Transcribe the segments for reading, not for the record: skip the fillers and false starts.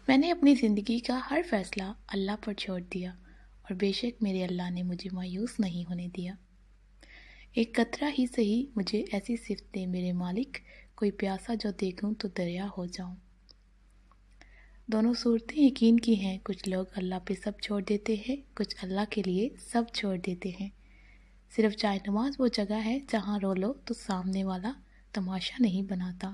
میں نے اپنی زندگی کا ہر فیصلہ اللہ پر چھوڑ دیا اور بے شک میرے اللہ نے مجھے مایوس نہیں ہونے دیا۔ ایک قطرہ ہی صحیح مجھے ایسی صفت دے میرے مالک، کوئی پیاسا جو دیکھوں تو دریا ہو جاؤں۔ دونوں صورتیں یقین کی ہیں، کچھ لوگ اللہ پہ سب چھوڑ دیتے ہیں، کچھ اللہ کے لیے سب چھوڑ دیتے ہیں۔ صرف چائے نماز وہ جگہ ہے جہاں رو لو تو سامنے والا تماشا نہیں بناتا،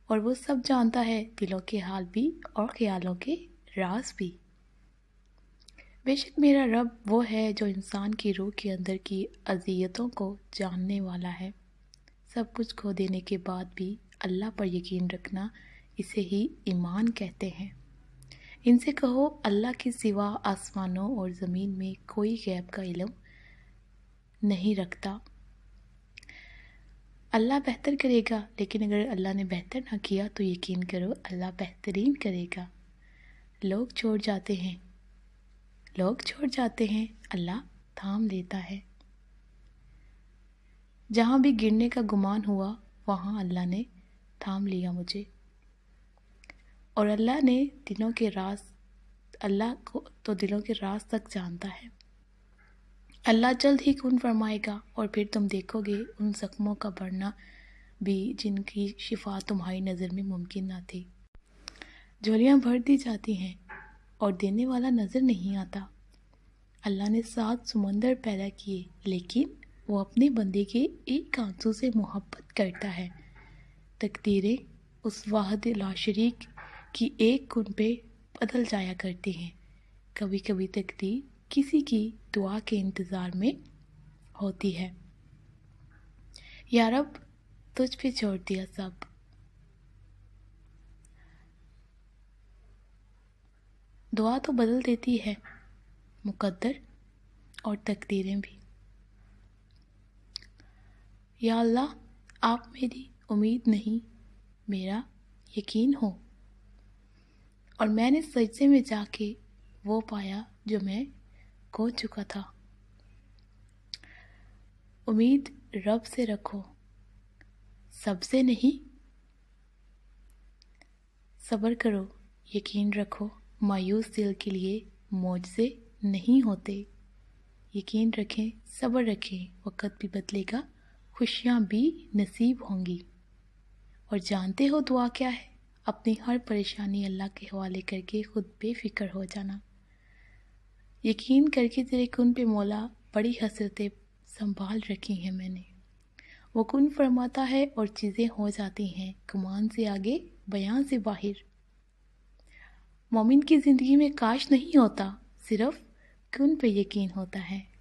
اور وہ سب جانتا ہے، دلوں کے حال بھی اور خیالوں کے راز بھی۔ بے شک میرا رب وہ ہے جو انسان کی روح کے اندر کی اذیتوں کو جاننے والا ہے۔ سب کچھ کھو دینے کے بعد بھی اللہ پر یقین رکھنا، اسے ہی ایمان کہتے ہیں۔ ان سے کہو، اللہ کے سوا آسمانوں اور زمین میں کوئی غیب کا علم نہیں رکھتا۔ اللہ بہتر کرے گا، لیکن اگر اللہ نے بہتر نہ کیا تو یقین کرو اللہ بہترین کرے گا۔ لوگ چھوڑ جاتے ہیں، اللہ تھام لیتا ہے۔ جہاں بھی گرنے کا گمان ہوا وہاں اللہ نے تھام لیا مجھے، اور اللہ کو تو دلوں کے راز تک جانتا ہے۔ اللہ جلد ہی کن فرمائے گا، اور پھر تم دیکھو گے ان زخموں کا بڑھنا بھی جن کی شفا تمہاری نظر میں ممکن نہ تھی۔ جھولیاں بھر دی جاتی ہیں اور دینے والا نظر نہیں آتا۔ اللہ نے 7 سمندر پیدا کیے، لیکن وہ اپنے بندے کے ایک آنسو سے محبت کرتا ہے۔ تقدیریں اس واحد لا شریک کی ایک کن پہ بدل جایا کرتی ہیں۔ کبھی کبھی تقدیر کسی کی دعا کے انتظار میں ہوتی ہے۔ یا رب، تجھ پہ چھوڑ دیا سب۔ دعا تو بدل دیتی ہے مقدر اور تقدیریں بھی۔ یا اللہ، آپ میری امید نہیں، میرا یقین ہو۔ اور میں نے سجدے میں جا کے وہ پایا جو میں کھو چکا تھا۔ امید رب سے رکھو، سب سے نہیں۔ صبر کرو، یقین رکھو، مایوس دل کے لیے معجزے نہیں ہوتے۔ یقین رکھیں، صبر رکھیں، وقت بھی بدلے گا، خوشیاں بھی نصیب ہوں گی۔ اور جانتے ہو دعا کیا ہے؟ اپنی ہر پریشانی اللہ کے حوالے کر کے خود بے فکر ہو جانا۔ یقین کر کے تیرے کن پہ مولا بڑی حسرتیں سنبھال رکھی ہیں میں نے۔ وہ کن فرماتا ہے اور چیزیں ہو جاتی ہیں، گمان سے آگے، بیان سے باہر۔ مومن کی زندگی میں کاش نہیں ہوتا، صرف کن پہ یقین ہوتا ہے۔